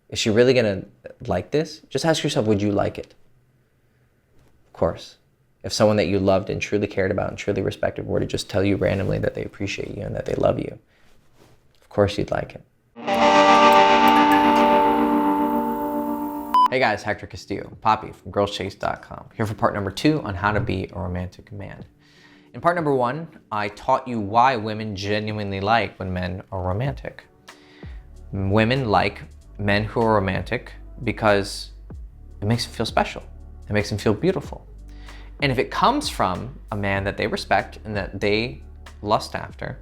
Is she really gonna like this? Just ask yourself, would you like it? Of course. If someone that you loved and truly cared about and truly respected were to just tell you randomly that they appreciate you and that they love you, of course you'd like it. Hey guys, Hector Castillo, Poppy from girlschase.com, here for part number 2 on how to be a romantic man. In part number 1, I taught you why women genuinely like when men are romantic. Women like men who are romantic because it makes them feel special. It makes them feel beautiful. And if it comes from a man that they respect and that they lust after,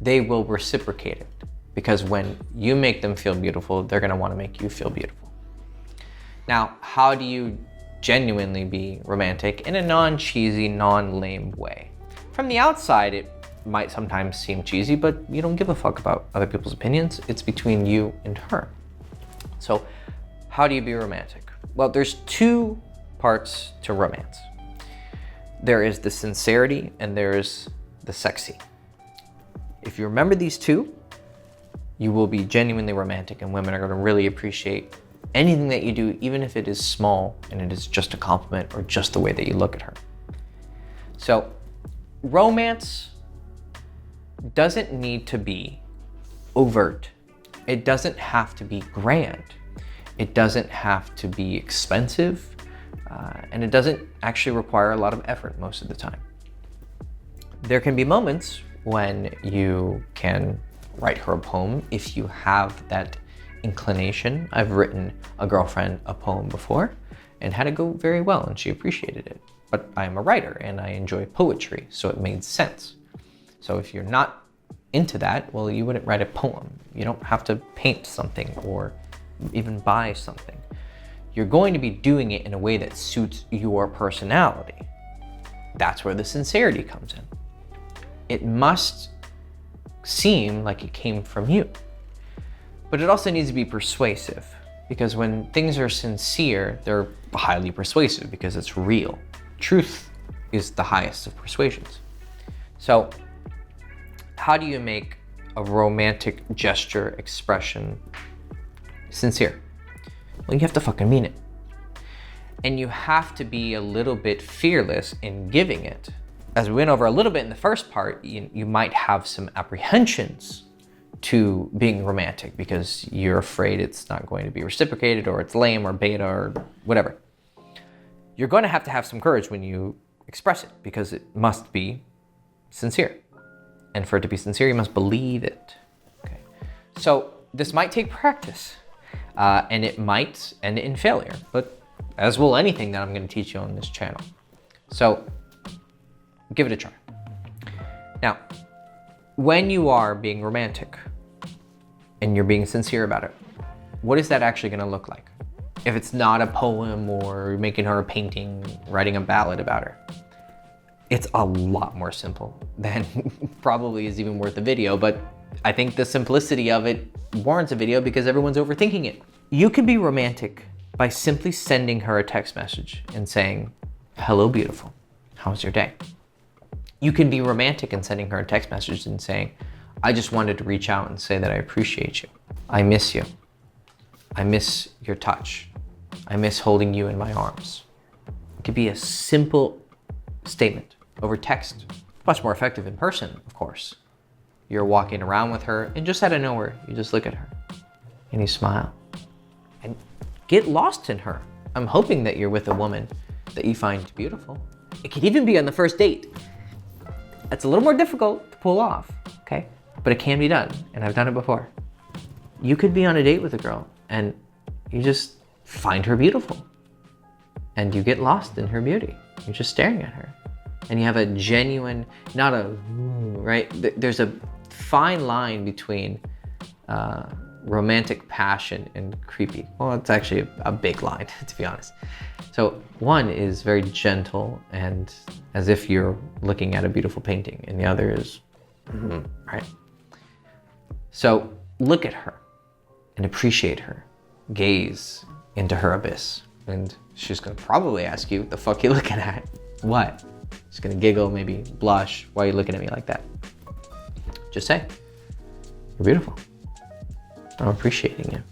they will reciprocate it. Because when you make them feel beautiful, they're gonna wanna make you feel beautiful. Now, how do you genuinely be romantic in a non-cheesy, non-lame way? From the outside, it might sometimes seem cheesy, but you don't give a fuck about other people's opinions. It's between you and her. So how do you be romantic? Well, there's 2 parts to romance. There is the sincerity and there's the sexy. If you remember these 2, you will be genuinely romantic, and women are going to really appreciate anything that you do, even if it is small and it is just a compliment or just the way that you look at her. So romance doesn't need to be overt. It doesn't have to be grand. It doesn't have to be expensive. And it doesn't actually require a lot of effort most of the time. There can be moments when you can write her a poem if you have that inclination. I've written a girlfriend a poem before and had it go very well, and she appreciated it. But I'm a writer and I enjoy poetry, so it made sense. So if you're not into that, well, you wouldn't write a poem. You don't have to paint something or even buy something. You're going to be doing it in a way that suits your personality. That's where the sincerity comes in. It must seem like it came from you. But it also needs to be persuasive, because when things are sincere, they're highly persuasive because it's real. Truth is the highest of persuasions. So how do you make a romantic gesture, expression sincere? Well, you have to fucking mean it. And you have to be a little bit fearless in giving it. As we went over a little bit in the first part, you might have some apprehensions to being romantic because you're afraid it's not going to be reciprocated, or it's lame or beta or whatever. You're going to have some courage when you express it, because it must be sincere. And for it to be sincere, you must believe it. Okay. So this might take practice. And it might end in failure, but as will anything that I'm going to teach you on this channel. So give it a try. Now, when you are being romantic and you're being sincere about it, what is that actually going to look like? If it's not a poem or making her a painting, writing a ballad about her, it's a lot more simple than probably is even worth a video, but I think the simplicity of it warrants a video because everyone's overthinking it. You can be romantic by simply sending her a text message and saying, "Hello, beautiful. How was your day?" You can be romantic in sending her a text message and saying, "I just wanted to reach out and say that I appreciate you. I miss you. I miss your touch. I miss holding you in my arms." It could be a simple statement over text. Much more effective in person, of course. You're walking around with her and just out of nowhere, you just look at her and you smile and get lost in her. I'm hoping that you're with a woman that you find beautiful. It could even be on the first date. It's a little more difficult to pull off, okay? But it can be done, and I've done it before. You could be on a date with a girl and you just find her beautiful and you get lost in her beauty. You're just staring at her and you have a genuine, not a, right? There's a fine line between romantic passion and creepy. Well, it's actually a big line, to be honest. So one is very gentle and as if you're looking at a beautiful painting, and the other is, right? So look at her and appreciate her. Gaze into her abyss. And she's gonna probably ask you, "The fuck you looking at?" What? She's gonna giggle, maybe blush. "Why are you looking at me like that?" Just say, "You're beautiful. I'm appreciating you."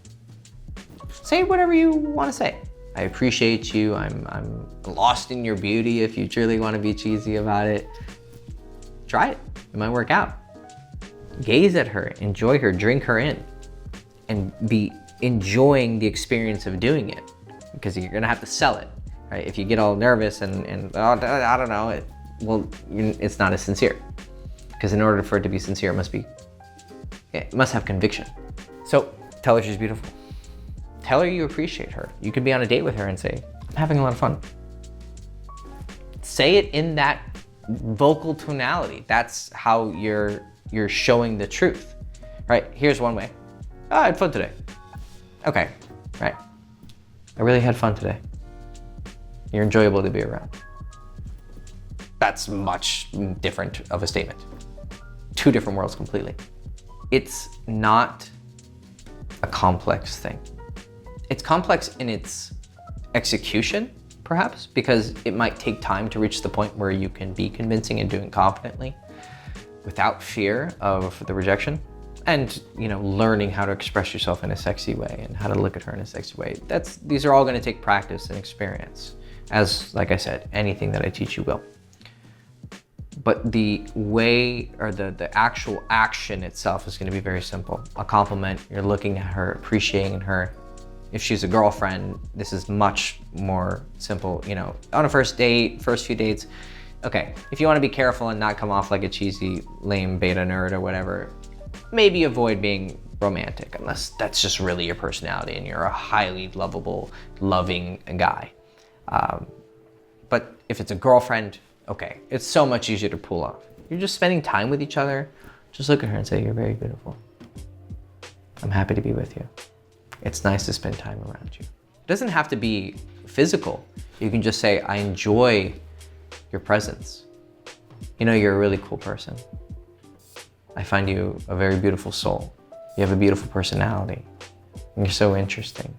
Say whatever you want to say. I appreciate you. I'm lost in your beauty if you truly want to be cheesy about it. Try it. It might work out. Gaze at her, enjoy her, drink her in, and be enjoying the experience of doing it, because you're gonna have to sell it, right? If you get all nervous and oh, I don't know, it's not as sincere. Because in order for it to be sincere, it must have conviction. So tell her she's beautiful. Tell her you appreciate her. You could be on a date with her and say, I'm having a lot of fun. Say it in that vocal tonality. That's how you're showing the truth, right? Here's one way. Oh, I had fun today. Okay, right. I really had fun today. You're enjoyable to be around. That's much different of a statement. Two different worlds completely. It's not a complex thing. It's complex in its execution, perhaps, because it might take time to reach the point where you can be convincing and doing confidently without fear of the rejection. And, learning how to express yourself in a sexy way and how to look at her in a sexy way. These are all going to take practice and experience. As, like I said, anything that I teach you will. But the way, or the actual action itself is going to be very simple. A compliment, you're looking at her, appreciating her. If she's a girlfriend, this is much more simple, on a first date, first few dates. Okay, if you want to be careful and not come off like a cheesy, lame beta nerd or whatever, maybe avoid being romantic, unless that's just really your personality and you're a highly lovable, loving guy. But if it's a girlfriend, okay, it's so much easier to pull off. You're just spending time with each other. Just look at her and say, you're very beautiful. I'm happy to be with you. It's nice to spend time around you. It doesn't have to be physical. You can just say, I enjoy your presence. You're a really cool person. I find you a very beautiful soul. You have a beautiful personality. And you're so interesting.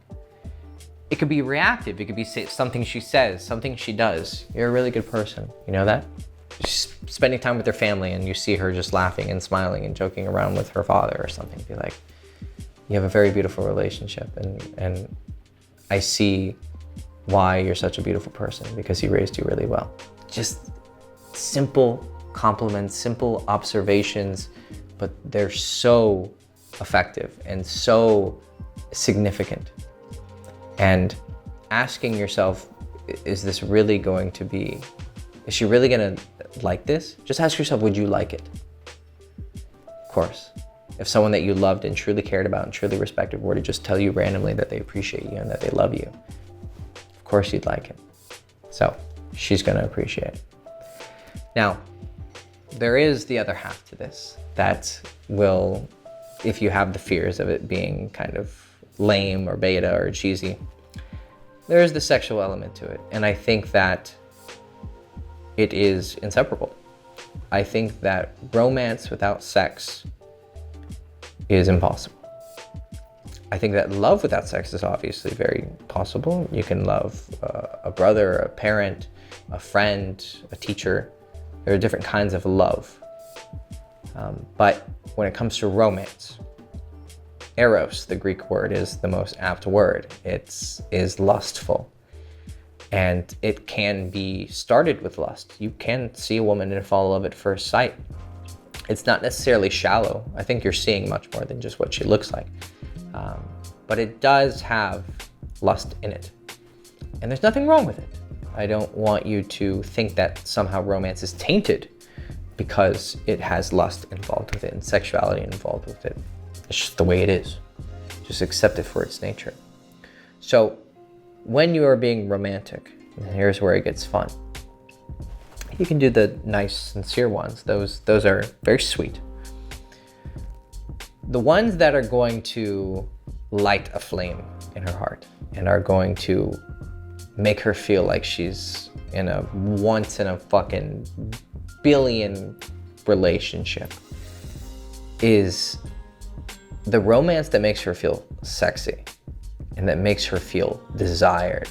It could be reactive. It could be something she says, something she does. You're a really good person. You know that? She's spending time with her family and you see her just laughing and smiling and joking around with her father or something. Be like, you have a very beautiful relationship and I see why you're such a beautiful person, because he raised you really well. Just simple compliments, simple observations, but they're so effective and so significant. And asking yourself, is she really going to like this? Just ask yourself, would you like it? Of course. If someone that you loved and truly cared about and truly respected were to just tell you randomly that they appreciate you and that they love you, of course you'd like it. So she's gonna appreciate it. Now, there is the other half to this that will, if you have the fears of it being kind of lame or beta or cheesy, there is the sexual element to it. And I think that it is inseparable. I think that romance without sex is impossible. I think that love without sex is obviously very possible. You can love a brother, a parent, a friend, a teacher. There are different kinds of love. But when it comes to romance, eros, the Greek word, is the most apt word. It is lustful. And it can be started with lust. You can see a woman and fall in love at first sight. It's not necessarily shallow. I think you're seeing much more than just what she looks like. But it does have lust in it. And there's nothing wrong with it. I don't want you to think that somehow romance is tainted because it has lust involved with it and sexuality involved with it. It's just the way it is. Just accept it for its nature. So when you are being romantic, and here's where it gets fun. You can do the nice, sincere ones. Those are very sweet. The ones that are going to light a flame in her heart and are going to make her feel like she's in a once in a fucking billion relationship is the romance that makes her feel sexy and that makes her feel desired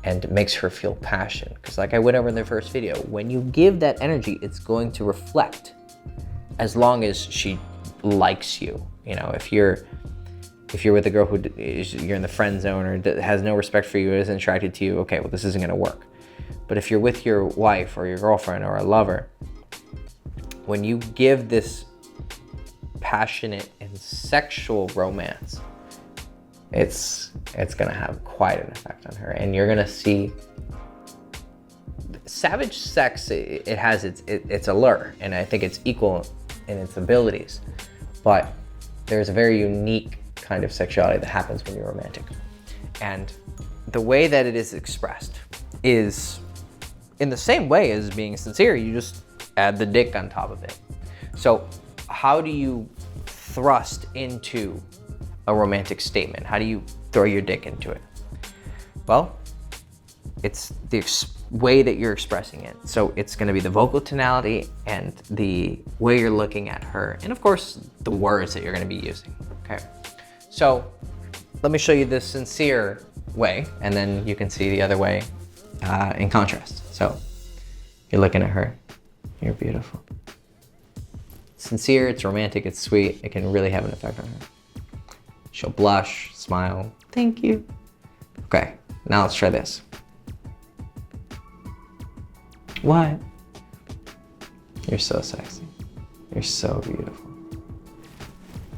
and makes her feel passion. Because like I went over in the first video, when you give that energy, it's going to reflect as long as she likes you. You know, if you're If you're with a girl who you're in the friend zone or has no respect for you, isn't attracted to you, okay, well, this isn't gonna work. But if you're with your wife or your girlfriend or a lover, when you give this passionate and sexual romance, it's gonna have quite an effect on her. And you're gonna see savage sex, it has its allure, and I think it's equal in its abilities. But there's a very unique kind of sexuality that happens when you're romantic. And the way that it is expressed is in the same way as being sincere. You just add the dick on top of it. So how do you thrust into a romantic statement? How do you throw your dick into it? Well, it's the way that you're expressing it. So it's going to be the vocal tonality and the way you're looking at her, and of course the words that you're going to be using. Okay, so let me show you the sincere way, and then you can see the other way in contrast. So you're looking at her, you're beautiful. Sincere, it's romantic, it's sweet, it can really have an effect on her. She'll blush, smile, thank you. Okay, now let's try this. What? You're so sexy. You're so beautiful.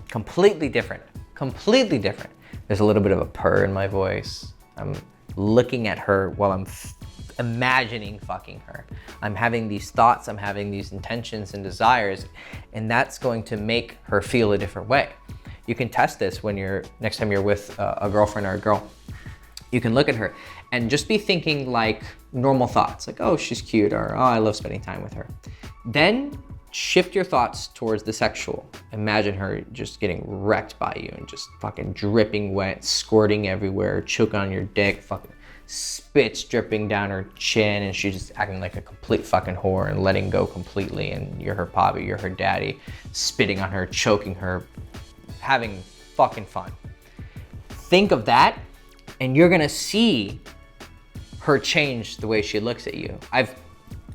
Completely different, completely different. There's a little bit of a purr in my voice. I'm looking at her while I'm imagining fucking her. I'm having these thoughts, I'm having these intentions and desires, and that's going to make her feel a different way. You can test this when next time you're with a girlfriend or a girl. You can look at her and just be thinking like normal thoughts, like, oh, she's cute, or oh, I love spending time with her. Then shift your thoughts towards the sexual. Imagine her just getting wrecked by you and just fucking dripping wet, squirting everywhere, choking on your dick, fucking spits dripping down her chin, and she's just acting like a complete fucking whore and letting go completely, and you're her papi, you're her daddy, spitting on her, choking her, having fucking fun. Think of that, and you're gonna see her change the way she looks at you. I've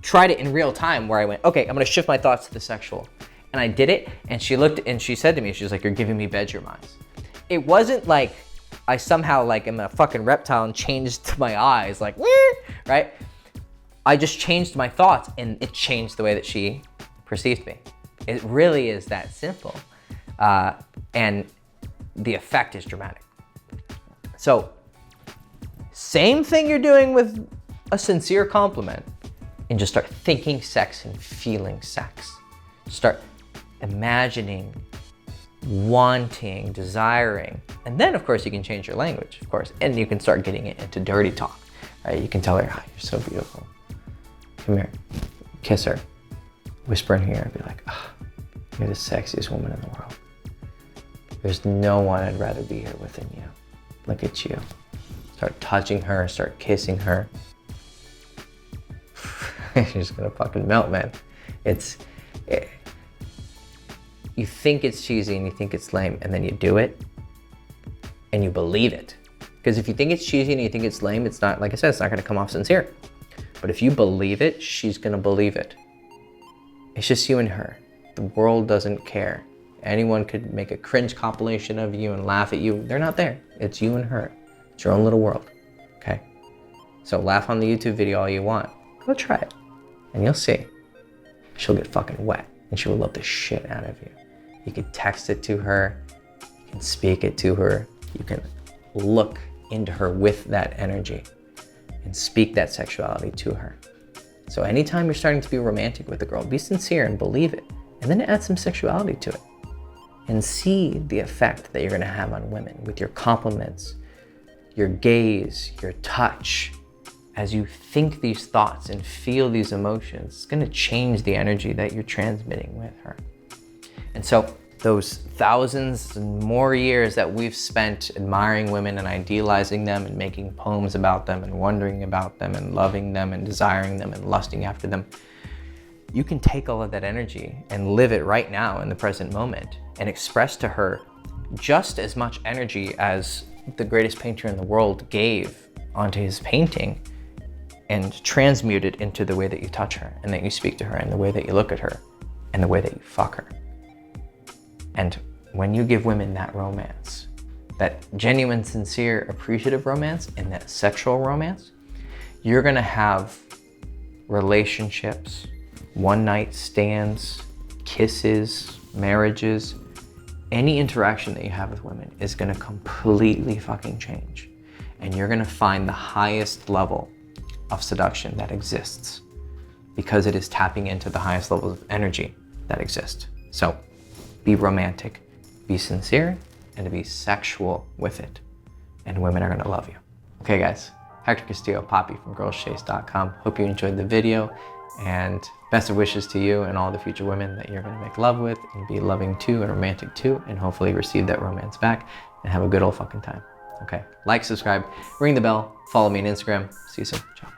tried it in real time where I went, okay, I'm gonna shift my thoughts to the sexual. And I did it, and she looked and she said to me, she was like, you're giving me bedroom eyes. It wasn't like I somehow like am a fucking reptile and changed my eyes, like, right? I just changed my thoughts, and it changed the way that she perceived me. It really is that simple. And the effect is dramatic. So, same thing you're doing with a sincere compliment, and just start thinking sex and feeling sex. Start imagining, wanting, desiring. And then of course you can change your language, of course, and you can start getting it into dirty talk, right? You can tell her, oh, you're so beautiful. Come here, kiss her, whisper in her ear, and be like, oh, you're the sexiest woman in the world. There's no one I'd rather be here with than you. Look at you. Start touching her, start kissing her. She's gonna fucking melt, man. You think it's cheesy and you think it's lame, and then you do it and you believe it. Because if you think it's cheesy and you think it's lame, it's not, like I said, it's not gonna come off sincere. But if you believe it, she's gonna believe it. It's just you and her. The world doesn't care. Anyone could make a cringe compilation of you and laugh at you. They're not there. It's you and her. It's your own little world, okay? So laugh on the YouTube video all you want. Go try it, and you'll see. She'll get fucking wet, and she will love the shit out of you. You can text it to her, you can speak it to her, you can look into her with that energy and speak that sexuality to her. So anytime you're starting to be romantic with a girl, be sincere and believe it, and then add some sexuality to it. And see the effect that you're gonna have on women with your compliments, your gaze, your touch. As you think these thoughts and feel these emotions, it's gonna change the energy that you're transmitting with her. And so those thousands and more years that we've spent admiring women and idealizing them and making poems about them and wondering about them and loving them and desiring them and lusting after them, you can take all of that energy and live it right now in the present moment and express to her just as much energy as the greatest painter in the world gave onto his painting, and transmute it into the way that you touch her and that you speak to her and the way that you look at her and the way that you fuck her. And when you give women that romance, that genuine, sincere, appreciative romance and that sexual romance, you're gonna have relationships, one-night stands, kisses, marriages. Any interaction that you have with women is gonna completely fucking change. And you're gonna find the highest level of seduction that exists because it is tapping into the highest levels of energy that exist. So be romantic, be sincere, and to be sexual with it. And women are gonna love you. Okay guys, Hector Castillo, Poppy from girlschase.com. Hope you enjoyed the video, and best of wishes to you and all the future women that you're gonna make love with and be loving to and romantic to, and hopefully receive that romance back and have a good old fucking time. Okay, like, subscribe, ring the bell, follow me on Instagram. See you soon, ciao.